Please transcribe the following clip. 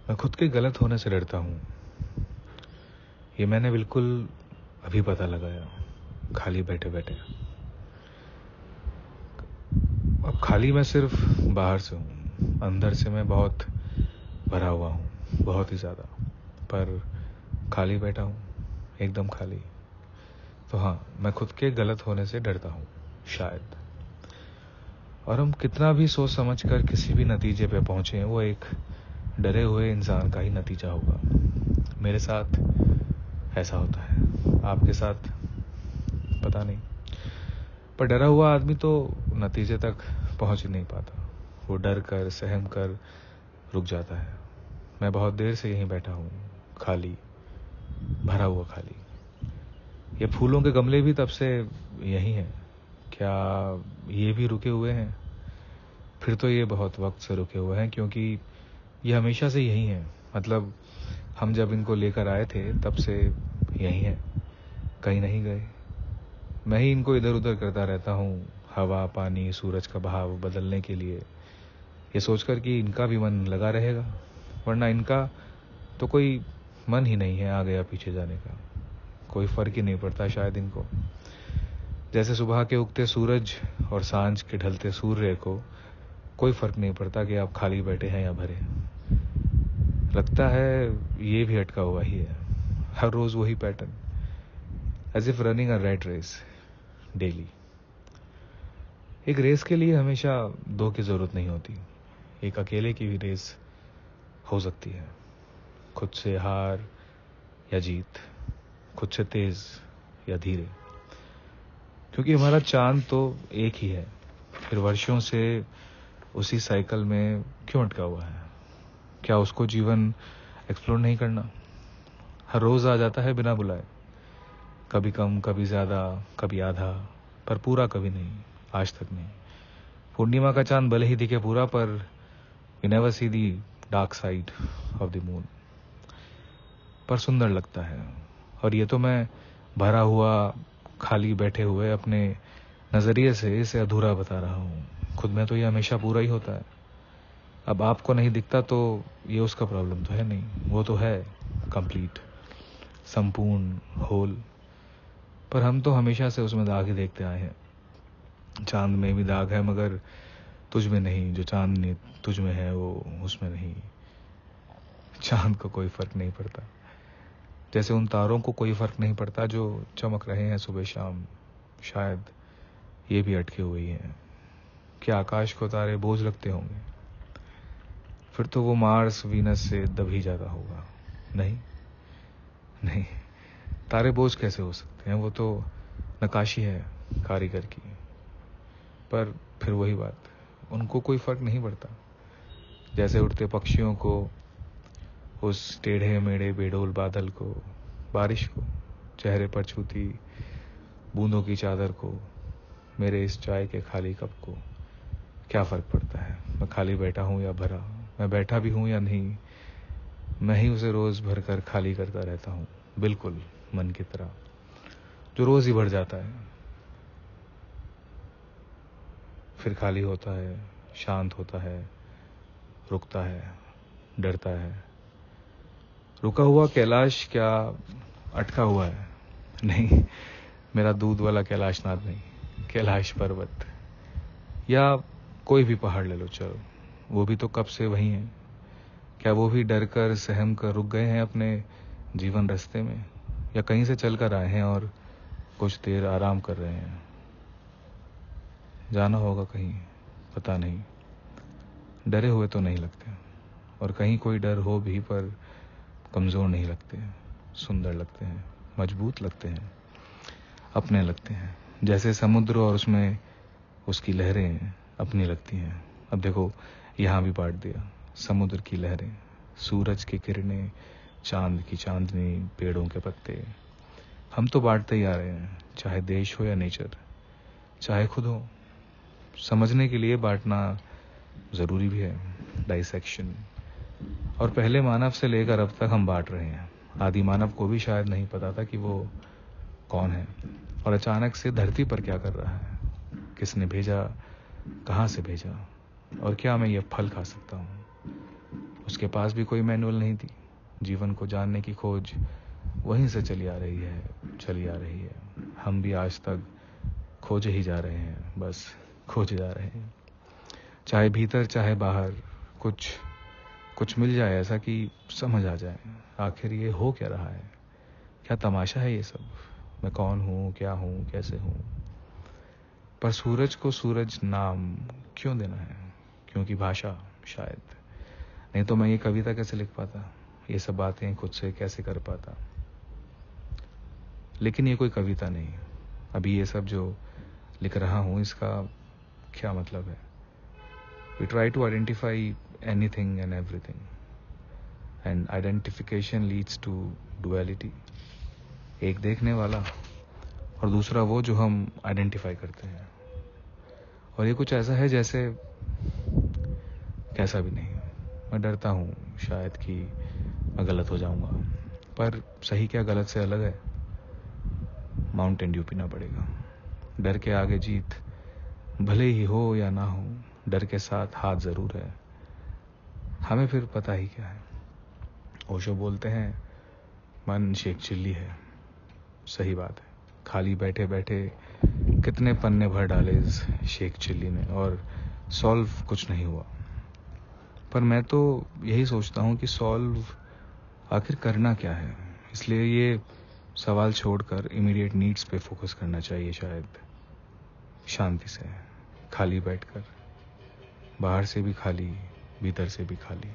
मैं खुद के गलत होने से डरता हूँ। ये मैंने बिल्कुल अभी पता लगाया, खाली बैठे बैठे। अब खाली मैं सिर्फ बाहर से हूँ, अंदर से मैं बहुत भरा हुआ हूँ, बहुत ही ज़्यादा। पर खाली बैठा हूँ, एकदम खाली। तो हाँ, मैं खुद के गलत होने से डरता हूँ शायद। और हम कितना भी सोच समझ कर किसी भी नतीजे पे पहुंचे, वो एक डरे हुए इंसान का ही नतीजा होगा। मेरे साथ ऐसा होता है, आपके साथ पता नहीं। पर डरा हुआ आदमी तो नतीजे तक पहुंच ही नहीं पाता। वो डर कर, सहम कर रुक जाता है। मैं बहुत देर से यहीं बैठा हूँ, खाली, भरा हुआ खाली। ये फूलों के गमले भी तब से यहीं हैं। क्या ये भी रुके हुए हैं? फिर तो ये बहुत वक्त से रुके हुए हैं, क्योंकि ये हमेशा से यही हैं। मतलब हम जब इनको लेकर आए थे तब से यही हैं, कहीं नहीं गए। मैं ही इनको इधर उधर करता रहता हूँ, हवा, पानी, सूरज का बहाव बदलने के लिए, ये सोचकर कि इनका भी मन लगा रहेगा। वरना इनका तो कोई मन ही नहीं है आगे या पीछे जाने का। कोई फर्क ही नहीं पड़ता शायद इनको। जैसे सुबह के उगते सूरज और सांझ के ढलते सूर्य को कोई फर्क नहीं पड़ता कि आप खाली बैठे हैं या भरे। लगता है ये भी अटका हुआ ही है, हर रोज वही pattern, as if running a rat race daily. एक रेस के लिए हमेशा दो की जरूरत नहीं होती, एक अकेले की भी रेस हो सकती है। खुद से हार या जीत, खुद से तेज या धीरे। क्योंकि हमारा चांद तो एक ही है, फिर वर्षों से उसी साइकिल में क्यों अटका हुआ है? क्या उसको जीवन एक्सप्लोर नहीं करना? हर रोज आ जाता है बिना बुलाए, कभी कम, कभी ज्यादा, कभी आधा, पर पूरा कभी नहीं, आज तक नहीं। पूर्णिमा का चांद भले ही दिखे पूरा, पर we never see the dark side of the moon. पर सुंदर लगता है। और ये तो मैं भरा हुआ, खाली बैठे हुए अपने नजरिए से इसे अधूरा बता रहा हूँ। खुद में तो ये हमेशा पूरा ही होता है। अब आपको नहीं दिखता तो ये उसका प्रॉब्लम तो है नहीं, वो तो है कंप्लीट, संपूर्ण, होल। पर हम तो हमेशा से उसमें दाग ही देखते आए हैं। चांद में भी दाग है, मगर तुझ में नहीं। जो चांद तुझ में है वो उसमें नहीं। चांद को कोई फर्क नहीं पड़ता, जैसे उन तारों को कोई फर्क नहीं पड़ता जो चमक रहे हैं सुबह शाम। शायद ये भी अटके हुए ही हैं। क्या आकाश को तारे बोझ लगते होंगे? फिर तो वो मार्स, वीनस से दब ही जाता होगा। नहीं नहीं, तारे बोझ कैसे हो सकते हैं? वो तो नकाशी है कारीगर की। पर फिर वही बात, उनको कोई फर्क नहीं पड़ता। जैसे उड़ते पक्षियों को, उस टेढ़े मेढ़े बेडोल बादल को, बारिश को, चेहरे पर छूती बूंदों की चादर को, मेरे इस चाय के खाली कप को क्या फर्क पड़ता है? मैं खाली बैठा हूं या भरा, मैं बैठा भी हूं या नहीं, मैं ही उसे रोज भर कर खाली करता रहता हूं, बिल्कुल मन की तरह, जो रोज ही भर जाता है, फिर खाली होता है, शांत होता है, रुकता है, डरता है। रुका हुआ कैलाश क्या अटका हुआ है? नहीं, मेरा दूध वाला कैलाश नाथ नहीं, कैलाश पर्वत या कोई भी पहाड़ ले लो चलो, वो भी तो कब से वही है। क्या वो भी डर कर, सहम कर रुक गए हैं अपने जीवन रास्ते में, या कहीं से चल कर आए हैं और कुछ देर आराम कर रहे हैं? जाना होगा कहीं, पता नहीं। डरे हुए तो नहीं लगते, और कहीं कोई डर हो भी पर कमजोर नहीं लगते, सुंदर लगते हैं, मजबूत लगते हैं, अपने लगते हैं। जैसे समुद्र और उसमें उसकी लहरें अपनी लगती हैं। अब देखो, यहां भी बांट दिया, समुद्र की लहरें, सूरज की किरणें, चांद की चांदनी, पेड़ों के पत्ते। हम तो बांटते ही आ रहे हैं, चाहे देश हो या नेचर, चाहे खुद हो। समझने के लिए बांटना जरूरी भी है, डाइसेक्शन। और पहले मानव से लेकर अब तक हम बांट रहे हैं। आदि मानव को भी शायद नहीं पता था कि वो कौन है, और अचानक से धरती पर क्या कर रहा है, किसने भेजा, कहां से भेजा, और क्या मैं ये फल खा सकता हूं। उसके पास भी कोई मैनुअल नहीं थी। जीवन को जानने की खोज वहीं से चली आ रही है। हम भी आज तक खोजे ही जा रहे हैं, बस खोजे जा रहे हैं। चाहे भीतर चाहे बाहर कुछ मिल जाए ऐसा कि समझ आ जाए आखिर ये हो क्या रहा है, क्या तमाशा है ये सब, मैं कौन हूँ, क्या हूँ, कैसे हूँ। पर सूरज को सूरज नाम क्यों देना है? क्योंकि भाषा शायद, नहीं तो मैं ये कविता कैसे लिख पाता, ये सब बातें खुद से कैसे कर पाता। लेकिन ये कोई कविता नहीं, अभी ये सब जो लिख रहा हूँ इसका क्या मतलब है? We try to identify anything and everything, and identification leads to duality. एक देखने वाला और दूसरा वो जो हम आइडेंटिफाई करते हैं। और ये कुछ ऐसा है जैसे कैसा भी नहीं। मैं डरता हूँ शायद कि मैं गलत हो जाऊंगा, पर सही क्या गलत से अलग है। माउंटेन ड्यू पीना पड़ेगा। डर के आगे जीत भले ही हो या ना हो, डर के साथ हाथ जरूर है। हमें फिर पता ही क्या है। ओशो बोलते हैं मन शेख चिल्ली है। सही बात है। खाली बैठे बैठे कितने पन्ने भर डाले इस शेख चिल्ली ने और सॉल्व कुछ नहीं हुआ। पर मैं तो यही सोचता हूँ कि सॉल्व आखिर करना क्या है। इसलिए ये सवाल छोड़कर इमीडिएट नीड्स पे फोकस करना चाहिए शायद, शांति से, खाली बैठकर, बाहर से भी खाली, भीतर से भी खाली।